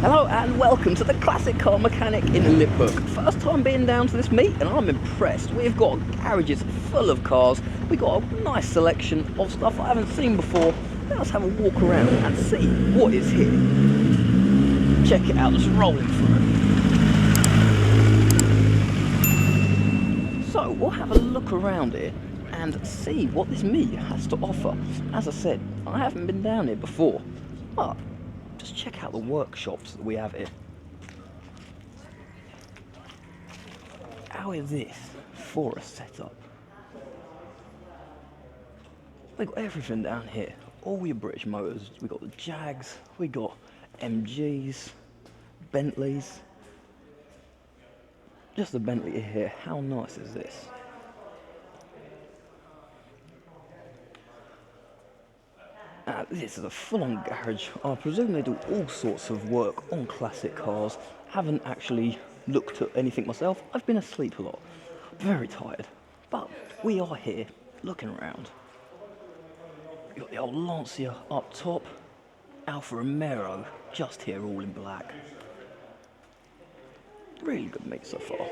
Hello and welcome to the Classic Car Mechanic in Liphook. First time being down to this meet and I'm impressed. We've got garages full of cars. We've got a nice selection of stuff I haven't seen before. Let's have a walk around and see what is here. Check it out, just rolling through. So we'll have a look around here and see what this meet has to offer. As I said, I haven't been down here before, but just check out the workshops that we have here. How is this for a setup? We've got everything down here. All your British motors. We've got the Jags, we got MGs, Bentleys. Just the Bentley here. How nice is this? This is a full-on garage. I presume they do all sorts of work on classic cars. Haven't actually looked at anything myself. I've been asleep a lot. Very tired. But we are here, looking around. You've got the old Lancia up top. Alfa Romero just here, all in black. Really good meet so far.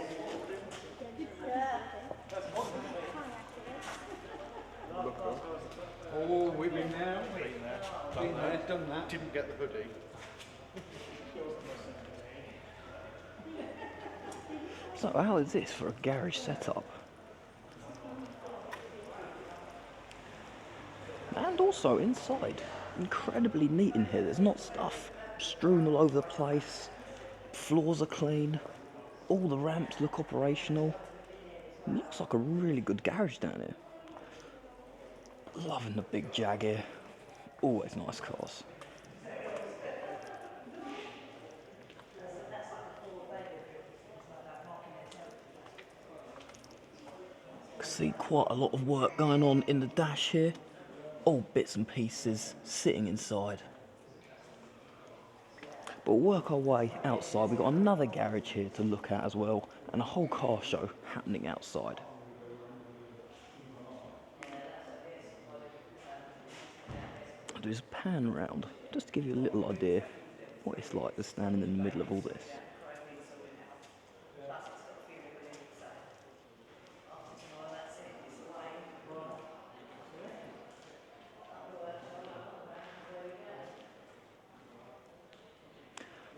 Oh, we've been there, haven't we? Been there, done that. Didn't get the hoodie. So how is this for a garage setup? And also inside, incredibly neat in here. There's not stuff strewn all over the place. Floors are clean. All the ramps look operational. It looks like a really good garage down here. Loving the big Jag here. Always nice cars. See quite a lot of work going on in the dash here. All bits and pieces sitting inside. But we'll work our way outside. We've got another garage here to look at as well, and a whole car show happening outside. I'll do this pan round just to give you a little idea what it's like to stand in the middle of all this.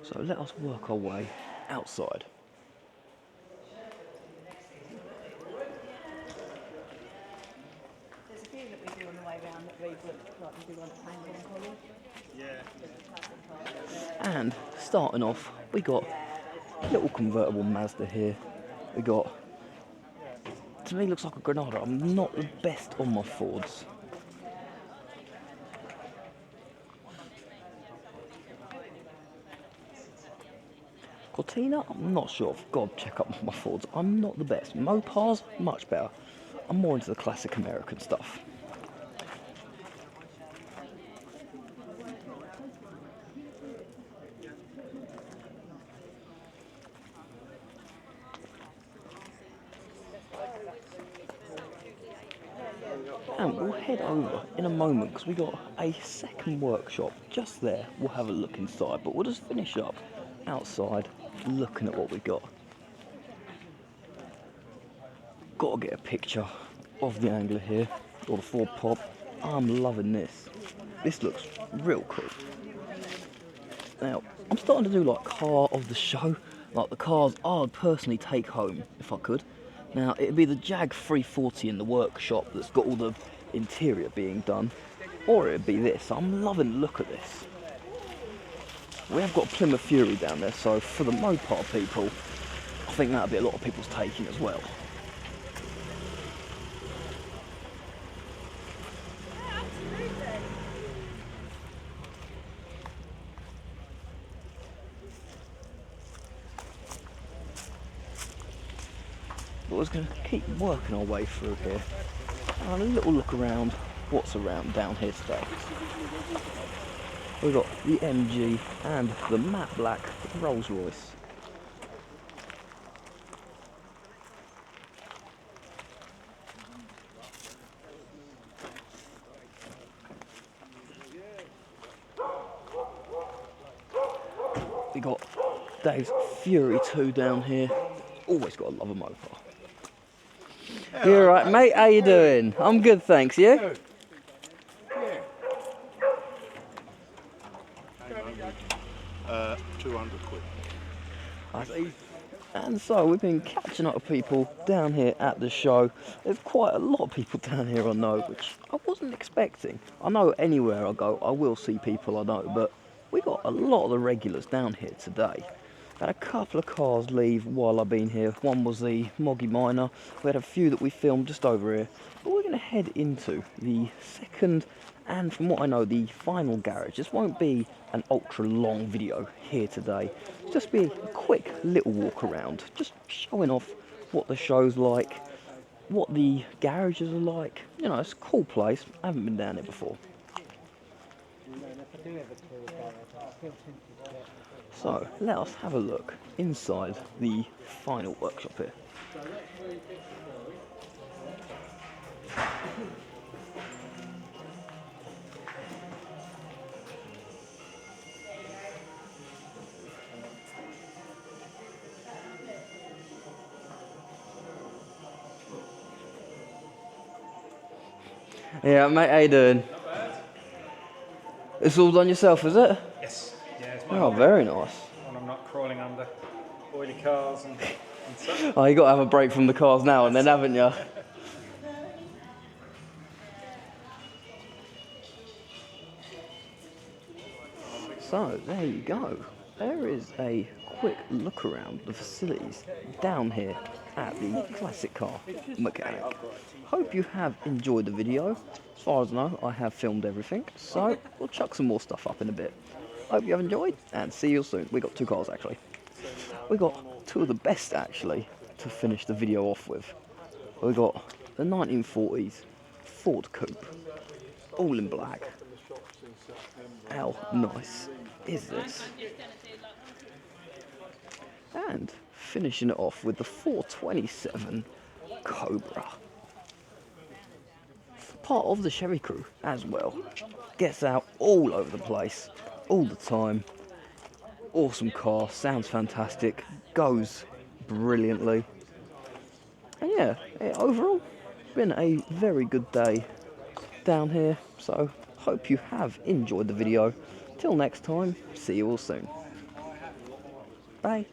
So let us work our way outside. There's a few that we do on the way round that read like we do on college. Yeah. And starting off, we got a little convertible Mazda here. We got, to me looks like a Granada. I'm not the best on my Fords. Cortina, I'm not sure. I've got to check up my Fords. I'm not the best. Mopars, much better. I'm more into the classic American stuff. And we'll head over in a moment because we got a second workshop just there. We'll have a look inside, but we'll just finish up outside looking at what we got. Got to get a picture of the Angler here, or the Ford Pop. I'm loving this. This looks real cool. Now, I'm starting to do like car of the show, like the cars I'd personally take home if I could. Now, it'd be the Jag 340 in the workshop that's got all the interior being done, or it'd be this. I'm loving the look of this. We have got Plymouth Fury down there, so for the Mopar people, I think that'd be a lot of people's taking as well. But we're just going to keep working our way through here. And a little look around what's around down here today. We've got the MG and the matte black Rolls Royce. We got Dave's Fury 2 down here. Always got to love a Mopar. You alright, mate? How you doing? I'm good, thanks. You? Yeah. 200 quid. I see. And so we've been catching up with people down here at the show. There's quite a lot of people down here I know, which I wasn't expecting. I know anywhere I go I will see people I know, but we got a lot of the regulars down here today. Had a couple of cars leave while I've been here. One was the Moggy Miner. We had a few that we filmed just over here. But we're going to head into the second and, from what I know, the final garage. This won't be an ultra long video here today. It'll just be a quick little walk around, just showing off what the show's like, what the garages are like. You know, it's a cool place. I haven't been down here before. So, let us have a look inside the final workshop here. Yeah, mate, how you doing? Not bad. It's all done yourself, is it? Yes. Yeah, it's my Oh, hobby. very nice. When I'm not crawling under oily cars and such. Oh, you got to have a break from the cars now and then, haven't you? So, there you go. There is a quick look around the facilities down here at the Classic Car Mechanic. Hope you have enjoyed the video. As far as I know, I have filmed everything, so we'll chuck some more stuff up in a bit. Hope you have enjoyed, and see you soon. We got two cars, actually. We got two of the best, actually, to finish the video off with. We got the 1940s Ford Coupe, all in black. How nice is this? And finishing it off with the 427 Cobra. Part of the Chevy crew as well. Gets out all over the place, all the time. Awesome car, sounds fantastic, goes brilliantly. And yeah, overall, been a very good day down here. So, hope you have enjoyed the video. Till next time, see you all soon. Bye.